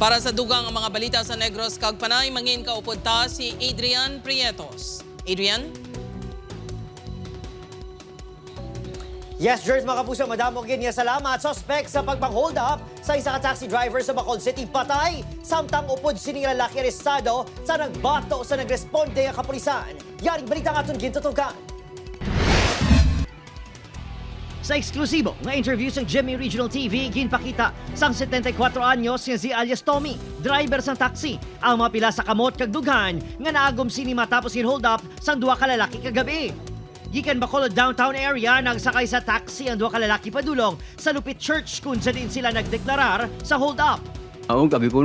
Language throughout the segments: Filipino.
Para sa dugang ang mga balita sa Negros kag Panay, mangin kaupod ta si Adrian Prietos. Adrian? Yes, George, mga kapuso, madamo gini salamat. Suspect sa pagpang-hold up sa isa ka taxi driver sa Bacolod City patay. Samtang upod sining lalaki arestado sa nagbato sa nagresponde ang kapulisan. Yaring balita nga itong gintutugan. Sa eksklusibo nga interview sa Jimmy Regional TV, ginpakita sang 74 anyos nga si alias Tommy, driver sang taxi, ang mapila sa kamot kag dughan nga naagom sini matapos hold up sang duha ka lalaki kagabi. Gikan Bacolod downtown area nagsakay sa taxi ang duha ka lalaki padulong sa Lupit Church kung saan din sila nagdeklarar sa hold up. Gabi ko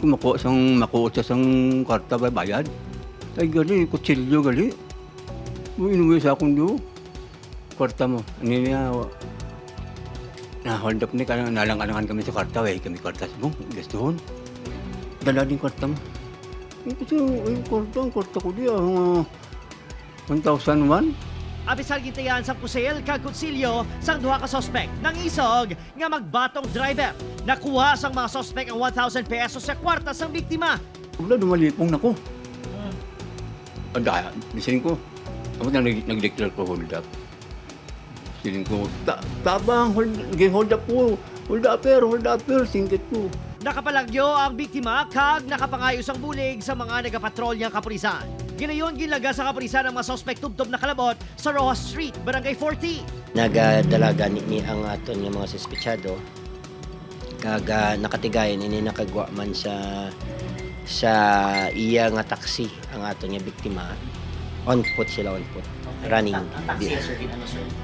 makuha sang karta ba bayad. Ay gali, kutsilyo gali. Inuwi sa akong do. Karta mo. Ano niya, na-hold up ni ka, nalang-alangan kami sa karta. Kami kartas mo, gastuhon. Dala din karta mo. Kasi yung karta ko di 1,001. Abisal gintayan sa pusil kag kutsilyo sang duha ka suspect nang isog nga magbatong driver. Nakuha sang mga suspect ang 1,000 pesos sa kwarta sang biktima. Wala, dumalipong na ko. Listening ko. Ako nag-declare ko hold up. Listening ko, tabang, hold up po. Hold upper, singkit ko. Nakapalagyo ang biktima kag nakapangayos ang bulig sa mga nagapatrolyang kapulisan. Ginayon gilaga sa kapulisan ang mga suspect tubtob na kalabot sa Rojas Street, Barangay 40. Nagadalaga ni ang aton nga mga suspetsado kag nakatigayon ini nakagwa man sa iya nga taxi ang aton nga biktima. On foot sila, running.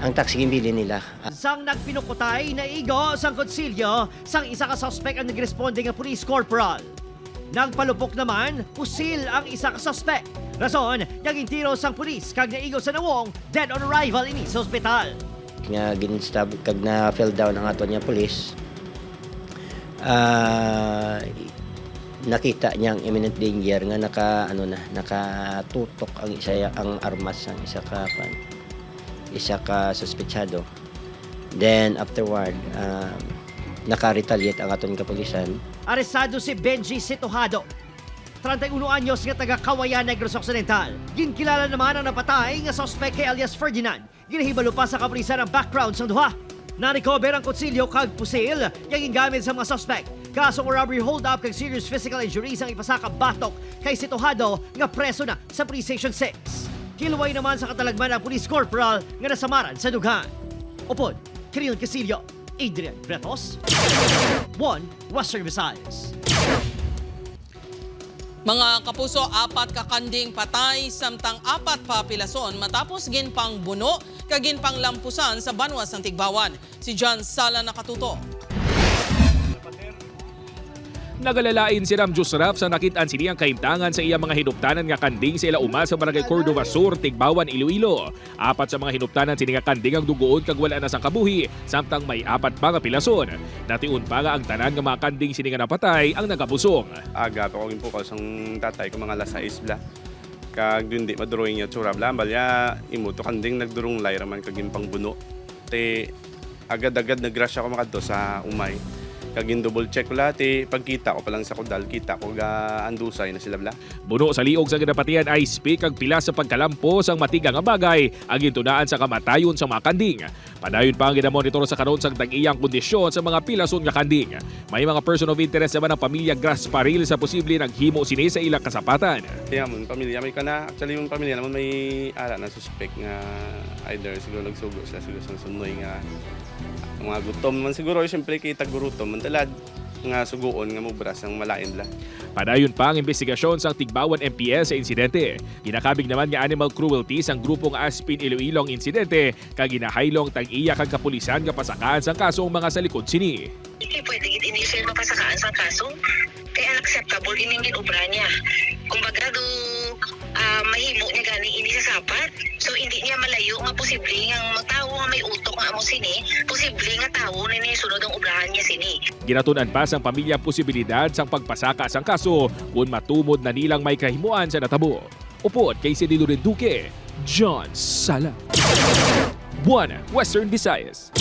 Ang taxi gimbili nila. Sang nagpinukutay na igo sang kutsilyo sang isa ka suspect ang nagresponde nga police corporal. Nagpalupok naman, pusil ang isa ka suspect. Rason, naging tiro sang pulis kag naigo sa nawong dead on arrival ini sa ospital. Nga ginstab kag na fell down ang aton nga police. Nakita niya ang imminent danger nga nakatutok ang armas ng isa ka suspetsado. Then afterward, naka-retaliate ang aton kapulisan. Arestado si Benji Situhado, 31 anyos nga taga Kawayan, Negros Occidental. Ginkilala naman ang napatay nga suspect kay alias Ferdinand. Ginahibalo pa sa kapulisan ang background sang duha. Na-recover ang kutsilyo kag pusil yang gingamit sa mga suspect. Kasong robbery hold-up kag serious physical injuries ang ipasaka batok kay Situhado nga preso na sa Police Station 6. Kilaway naman sa katalagman ang police corporal nga nasamaran sa dughan. Upod, Kiril Casillo, Adrian Bretos, 1 Western Visayas. Mga kapuso, 4 kakanding patay samtang 4 pa pilason matapos ginpang buno kag ginpang lampusan sa Banwas ng Tigbawan. Si John Sala nakatuto. Nagalalain si Ram Jusraf sa nakitaan siniyang kaimtangan sa iyang mga hinuptanan nga kanding sa Ilauma sa Barangay Cordova Sur, Tigbawan, Iloilo. 4 sa mga hinuptanan sini nga kanding ang dugoon kag wala na sang kabuhi, samtang may 4 pa nga pilason. Natiun pa nga ang tanan nga mga kanding sini nga napatay ang nagabusong. Aga to kagin po sang tatay ko mga alas 6 bla. Kag dun di madrawing ya tsura bla balya imuto kanding nagdurong lay raman kagin pang buno. Te agad-agad nagrasya ko makadto sa umay. Kagin double check ko lahat pagkita ko pa lang sa kudal, kita ko andusay na sila bla. Buno sa liog sa ginapatian ay speak ang pila sa pagkalampo sang matigang nga bagay ang gintunaan sa kamatayon sa mga kanding. Padayon pa ang ginamonitor sa karon sang tag-iyang kondisyon sa mga pilason nga kanding. May mga person of interest naman ang pamilya Grasparil sa posible naghimo sini sa ilang kasapatan. Kaya mon pamilya may kana, actually yung pamilya naman may ara na suspect nga either siguro nagsugo sila siguro sa sunoy nga mga gutom man siguro, siyempre kita gurutom man talad nga suguon nga mubras ang malain la. Padayon pa ang investigasyon sa Tigbawan MPS sa insidente. Ginakabig naman nga animal cruelty sang grupong Aspin Iloilo ang insidente kag ginahaylong tag-iya kag kapulisan nga pasakaan sang kasong mga sa likod sini. Hindi pwede inisir mapasakaan sa kaso kaya unacceptable ining ginubra niya. Kumbaga mahimo niya gani ini sa sapat, so hindi niya malayo nga posible nga magtawo nga may utok nga amo sini, posible nga tawo ni sunod ang ubrahan niya sini. Ginatunan pa sang pamilya posibilidad sang pagpasaka sang kaso kung matumod na nilang may kahimuan sa natabo. Upod kay Senador Duque, John Sala, 1 Western Visayas.